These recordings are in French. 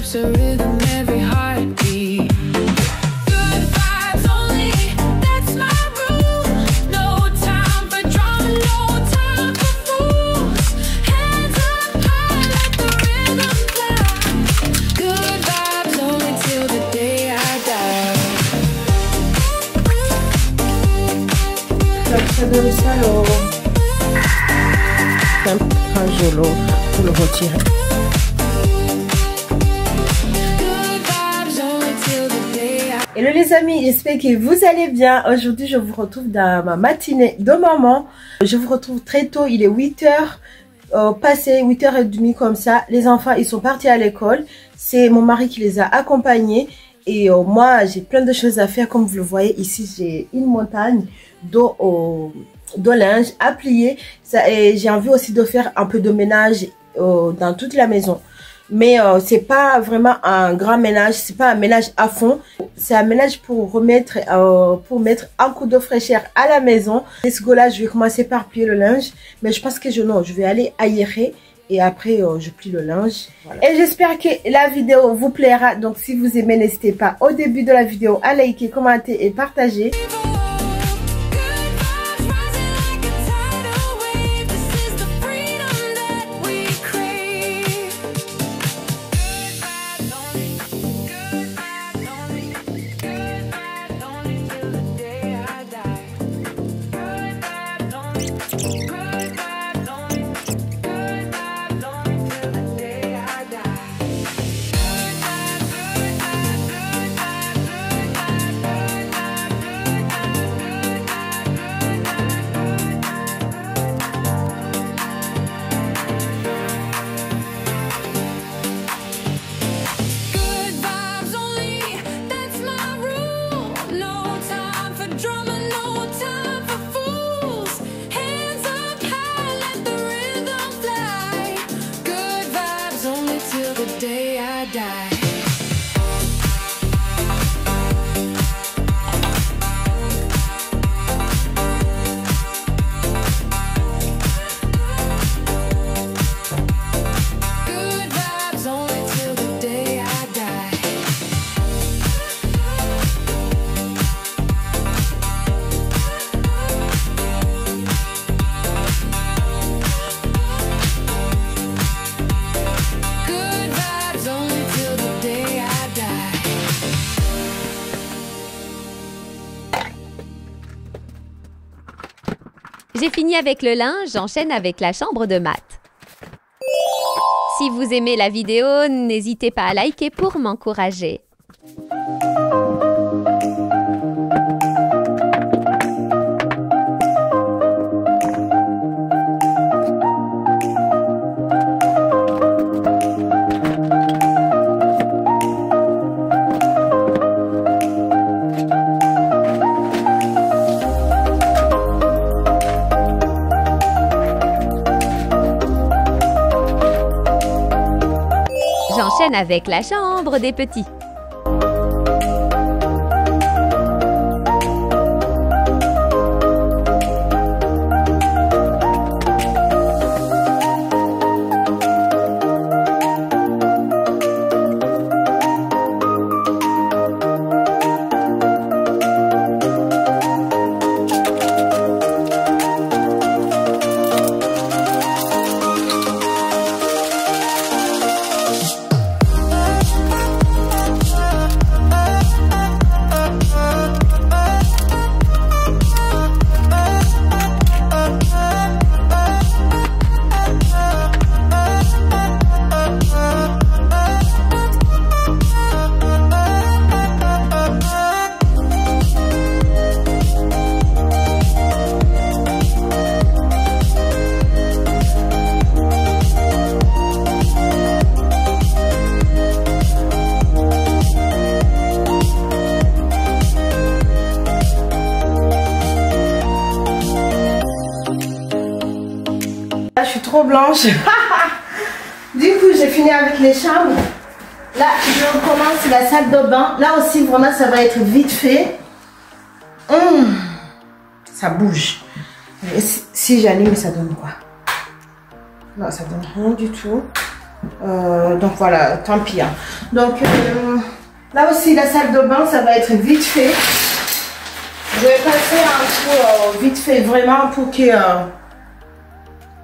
keeps a rhythm every heartbeat. Good vibes only, that's my rule. No time for drama, no time for fools. Hands up high, let the rhythm fly. Good vibes only till the day I die. Dans le salon. Un jolo pour le retirer. Hello les amis, j'espère que vous allez bien. Aujourd'hui je vous retrouve dans ma matinée de maman. Je vous retrouve très tôt, il est 8h passé, 8h30 comme ça. Les enfants ils sont partis à l'école. C'est mon mari qui les a accompagnés. Et moi j'ai plein de choses à faire, comme vous le voyez ici. J'ai une montagne de linge à plier. J'ai envie aussi de faire un peu de ménage dans toute la maison. Mais c'est pas vraiment un grand ménage, c'est pas un ménage à fond. C'est un ménage pour mettre un coup de fraîcheur à la maison. Et ce go-là, je vais commencer par plier le linge. Mais je pense que je vais aller aérer. Et après, je plie le linge. Voilà. Et j'espère que la vidéo vous plaira. Donc, si vous aimez, n'hésitez pas au début de la vidéo à liker, commenter et partager. J'ai fini avec le linge, j'enchaîne avec la chambre de Matt. Si vous aimez la vidéo, n'hésitez pas à liker pour m'encourager. J'enchaîne avec la chambre des petits. Je suis trop blanche. Du coup, j'ai fini avec les chambres. Là, je recommence la salle de bain. Là aussi, vraiment, ça va être vite fait. Ça bouge. Et si j'allume, ça donne quoi? Non, ça donne rien du tout. Donc voilà, tant pis. Hein. Donc là aussi, la salle de bain, ça va être vite fait. Je vais passer un coup vite fait, vraiment pour que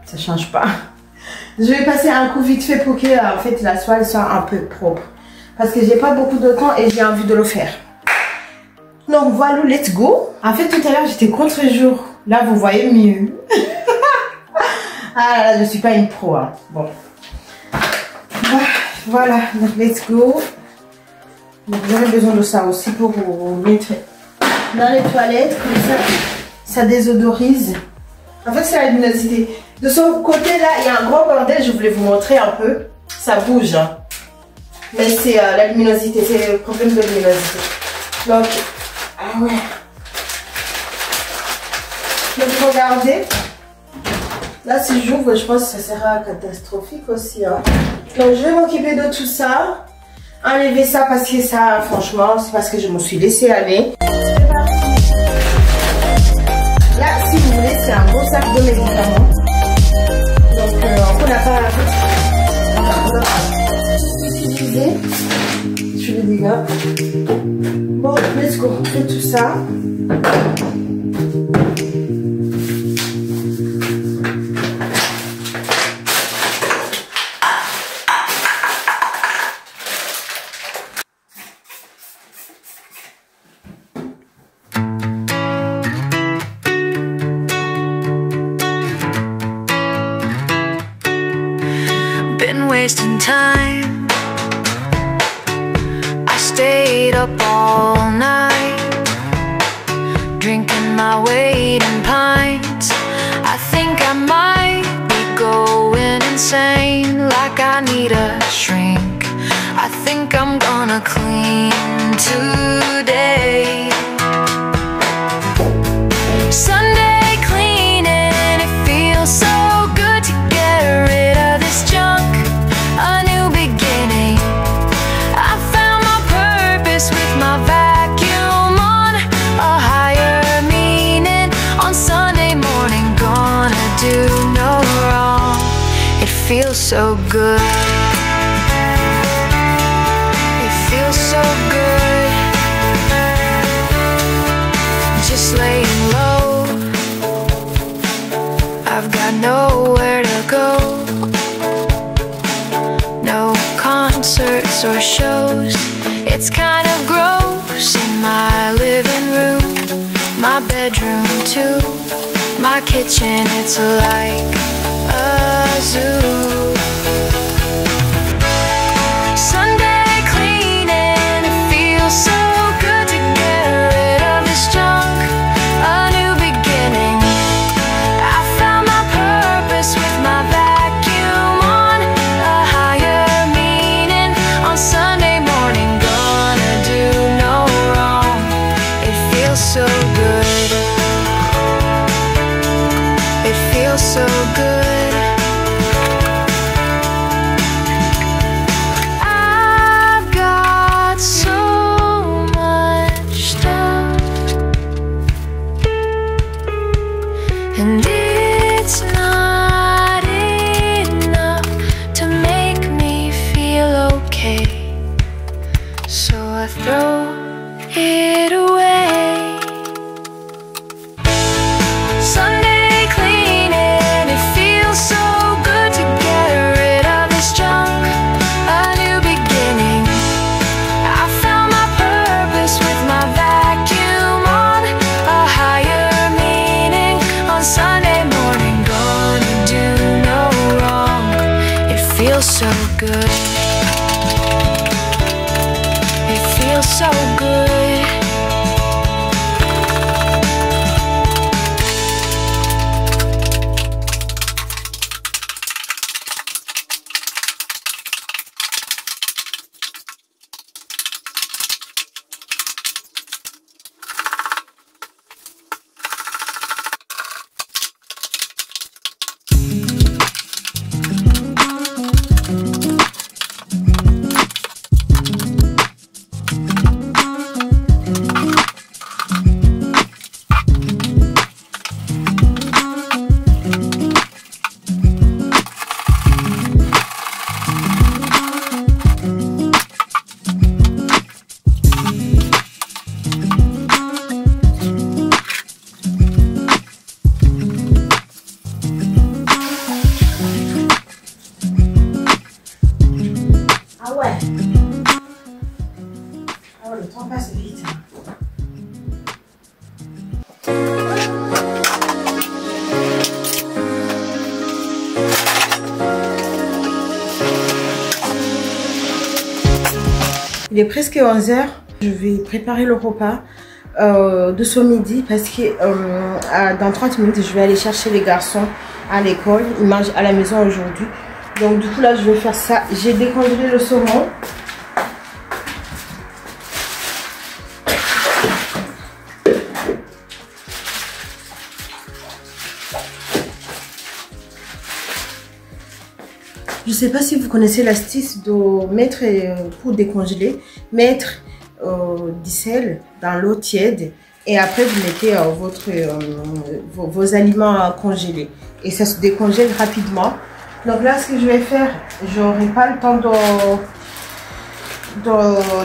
ça change pas. Je vais passer un coup vite fait pour que en fait la toile soit un peu propre. Parce que j'ai pas beaucoup de temps et j'ai envie de le faire. Donc voilà, let's go. En fait, tout à l'heure, j'étais contre-jour. Là, vous voyez mieux. Ah là là, je suis pas une pro. Hein. Bon. Voilà, donc let's go. Donc j'aurais besoin de ça aussi pour vous mettre dans les toilettes. Comme ça désodorise. En fait, c'est la luminosité. De ce côté-là, il y a un gros bordel. Je voulais vous montrer un peu. Ça bouge. Hein. Mais c'est la luminosité. C'est le problème de luminosité. Donc, ah ouais. Donc, regardez. Là, si j'ouvre, je pense que ça sera catastrophique aussi. Hein. Donc, je vais m'occuper de tout ça. Enlever ça parce que ça, franchement, c'est parce que je me suis laissée aller. Là, si vous voulez, c'est un gros sac de médicaments. Donc, on n'a pas utilisé. Je les dégâts. Bon, let's go. On fait tout ça. Wasting time. I stayed up all night, drinking my weight in pints. I think I might be going insane, like I need a shrink. I think I'm gonna clean today. Sunday cleaning, it feels so good to get rid of this junk. A new beginning. I found my purpose with my vacuum on. A higher meaning on Sunday morning. Gonna do no wrong. It feels so good. It feels so good. Just laying low. I've got nowhere to go. No concerts or shows. It's kind of gross in my living room, my bedroom too, my kitchen. It's like a zoo. Sunday cleaning, it feels so good to get rid of this junk. A new beginning. I found my purpose with my vacuum on. A higher meaning on Sunday morning. Gonna do no wrong. It feels so good. It feels so good. I've got so much stuff, and it's not enough to make me feel okay. So I throw it away. Sunday cleaning, it feels so good to get rid of this junk. A new beginning. I found my purpose with my vacuum on. A higher meaning on Sunday morning. Gonna do no wrong. It feels so good. It feels so good. Il est presque 11 h. Je vais préparer le repas de ce midi parce que dans 30 minutes, je vais aller chercher les garçons à l'école. Ils mangent à la maison aujourd'hui. Donc du coup là, je vais faire ça. J'ai décongelé le saumon. Je ne sais pas si vous connaissez l'astuce de mettre, pour décongeler, mettre du sel dans l'eau tiède et après vous mettez vos aliments congelés et ça se décongèle rapidement. Donc là, ce que je vais faire, je n'aurai pas le temps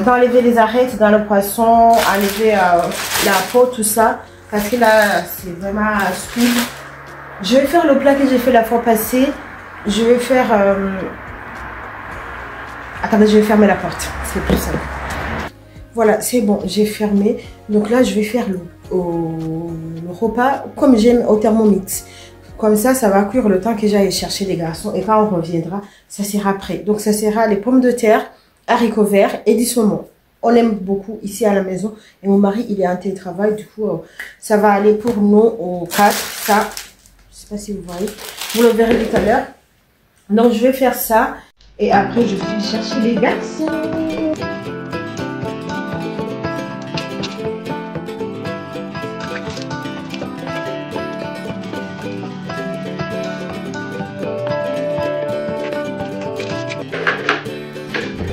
d'enlever les arêtes dans le poisson, enlever la peau, tout ça, parce que là, c'est vraiment smooth. Je vais faire le plat que j'ai fait la fois passée. Je vais faire... Attendez, je vais fermer la porte. C'est plus simple. Voilà, c'est bon, j'ai fermé. Donc là, je vais faire le repas comme j'aime au Thermomix. Comme ça va cuire le temps que j'aille chercher les garçons. Et quand on reviendra, ça sera prêt. Donc ça sera les pommes de terre, haricots verts et du saumon. On aime beaucoup ici à la maison. Et mon mari, il est en télétravail. Du coup, ça va aller pour nous aux 4. Ça, je sais pas si vous voyez. Vous le verrez tout à l'heure. Donc je vais faire ça et après je vais chercher les garçons.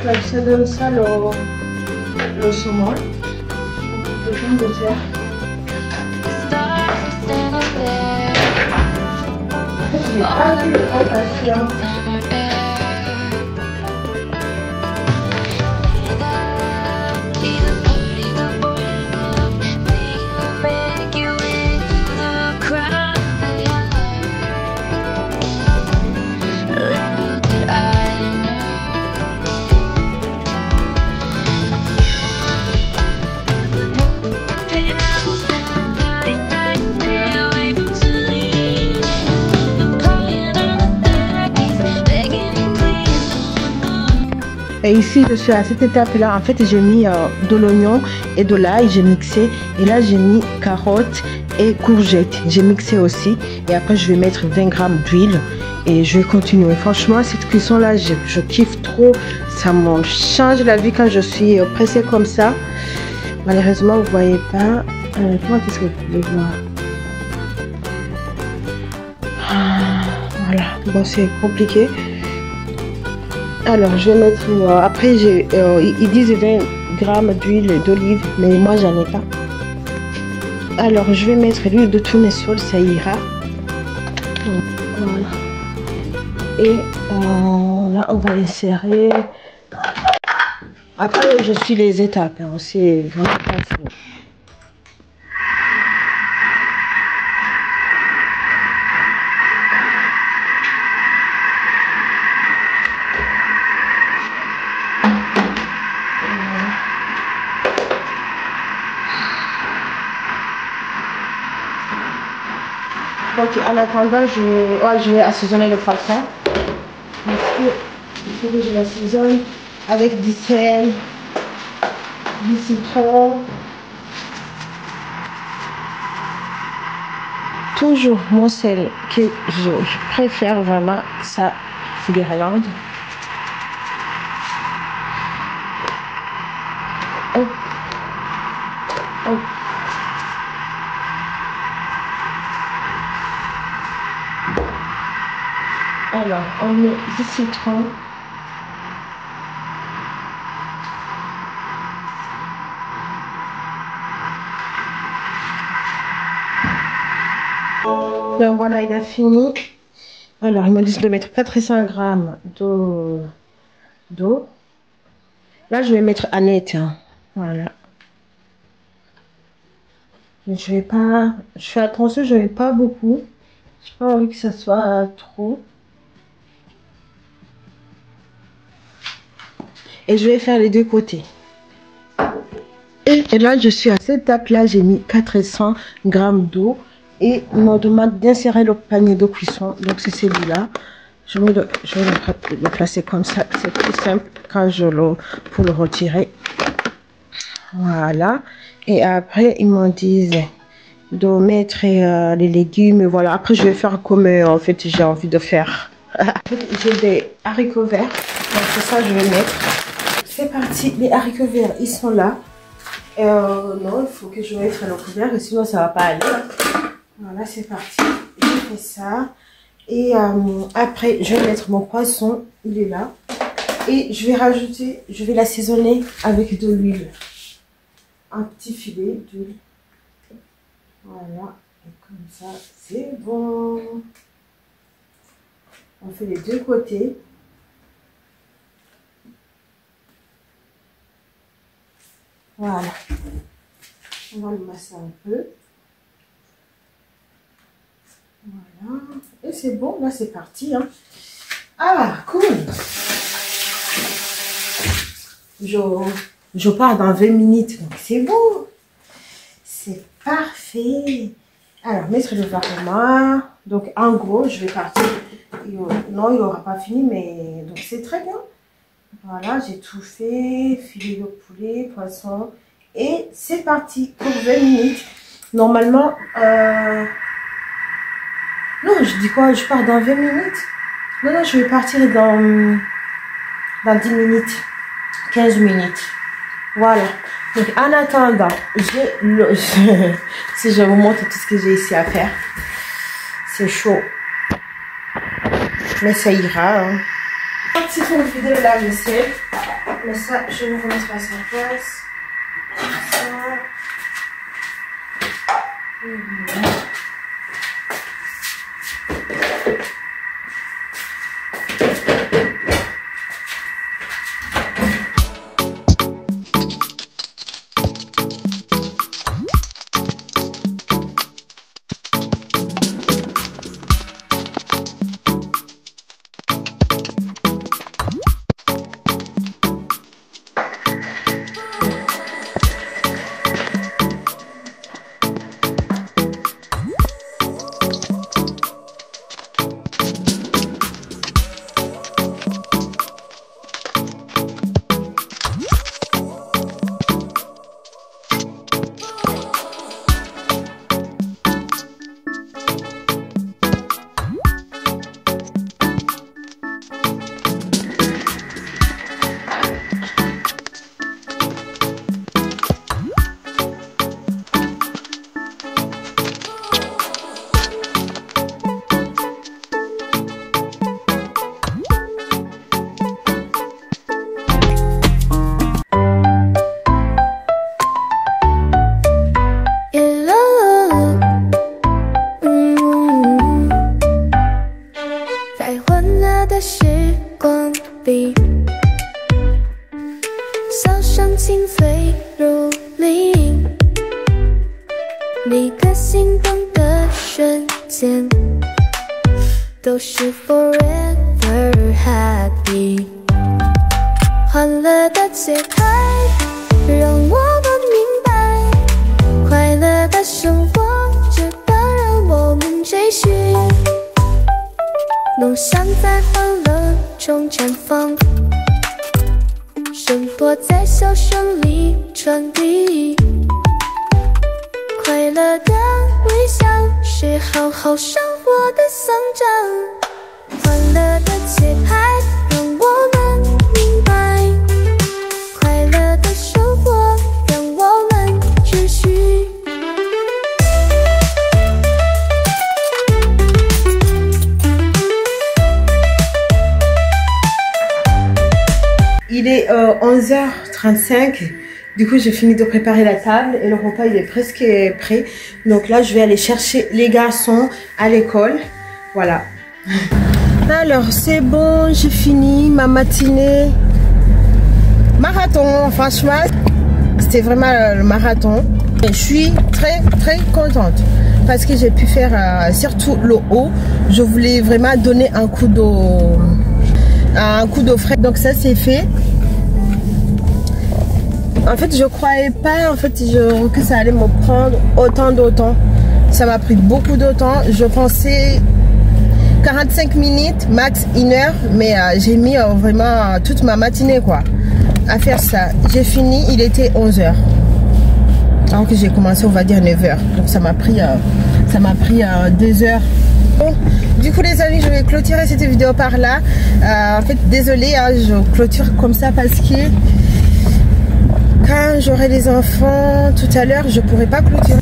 Là, ça donne ça le saumon, le pommes de terre. J'ai pas vu le temps passer. Et ici, je suis à cette étape-là. En fait, j'ai mis de l'oignon et de l'ail, j'ai mixé. Et là, j'ai mis carottes et courgettes. J'ai mixé aussi. Et après, je vais mettre 20 g d'huile. Et je vais continuer. Franchement, cette cuisson-là, je kiffe trop. Ça me change la vie quand je suis pressée comme ça. Malheureusement, vous ne voyez pas. Comment est-ce que vous pouvez voir? Voilà. Bon, c'est compliqué. Alors, je vais mettre... après, ils disent 20 g d'huile d'olive, mais moi, j'en ai pas. Alors, je vais mettre l'huile de tournesol, ça ira. Voilà. Et là, on va insérer... Après, je suis les étapes. Hein, c'est vraiment facile. Donc en attendant, je vais assaisonner le poisson. Il faut que je l'assaisonne avec du sel, du citron. Toujours mon sel que je préfère vraiment, ça guirlande. Hop. Hop. Alors, on met du citron. Donc voilà, il a fini. Alors, ils me disent de mettre 400 g d'eau. Là, je vais mettre à net. Hein. Voilà. Mais je fais attention, je ne vais pas beaucoup. Je n'ai pas envie que ça soit trop. Et je vais faire les deux côtés. Et là, je suis à cette étape-là, j'ai mis 400 g d'eau. Et on me demande d'insérer le panier de cuisson. Donc, c'est celui-là. je vais le placer comme ça. C'est plus simple quand pour le retirer. Voilà. Et après, ils m'ont dit de mettre les légumes. Voilà. Après, je vais faire comme en fait j'ai envie de faire. J'ai des haricots verts. Donc, c'est ça que je vais mettre. C'est parti. Les haricots verts, ils sont là. Non, il faut que je mette le couvert, sinon ça va pas aller. Voilà, c'est parti. Je fais ça. Et après, je vais mettre mon poisson. Il est là. Et je vais rajouter, je vais l'assaisonner avec de l'huile. Un petit filet d'huile. Voilà. Et comme ça, c'est bon. On fait les deux côtés. Voilà. On va le masser un peu. Voilà. Et c'est bon. Là, c'est parti. Hein. Ah, cool. Je pars dans 20 minutes. Donc, c'est bon. C'est parfait. Alors, mettre le varoma. Donc, en gros, je vais partir. Non, il n'aura pas fini, mais donc c'est très bien. Voilà, j'ai tout fait. Filet de poulet, poisson. Et c'est parti pour 20 minutes. Normalement, non, je dis quoi? Je pars dans 20 minutes. Non, je vais partir dans 10 minutes. 15 minutes. Voilà. Donc, en attendant, si je vous montre tout ce que j'ai ici à faire, c'est chaud. Mais ça ira. Hein. Si vous videz la vaisselle, mais ça, je vais vous remettre à sa place. Ça. Voilà.每个心动的瞬间都是 forever happy。欢乐的节拍让我们明白，快乐的生活值得让我们追寻。梦想在欢乐中绽放，生活在笑声里传递。快乐的微笑是好好生活的象征，欢乐的节拍让我们明白，快乐的生活让我们持续。Il est 11h35. Du coup, j'ai fini de préparer la table et le repas, il est presque prêt. Donc là, je vais aller chercher les garçons à l'école. Voilà. Alors, c'est bon, j'ai fini ma matinée. Marathon, franchement, c'était vraiment le marathon. Et je suis très, très contente parce que j'ai pu faire surtout le haut. Je voulais vraiment donner un coup d'eau frais. Donc ça, c'est fait. En fait, je croyais pas que ça allait me prendre autant de temps. Ça m'a pris beaucoup de temps. Je pensais 45 minutes, max 1 heure, mais j'ai mis vraiment toute ma matinée quoi à faire ça. J'ai fini, il était 11 heures. Alors que j'ai commencé, on va dire 9 heures. Donc ça m'a pris 2 heures. Bon, du coup les amis, je vais clôturer cette vidéo par là. En fait, désolée, hein, je clôture comme ça parce que quand j'aurai les enfants tout à l'heure, je pourrai pas clôturer.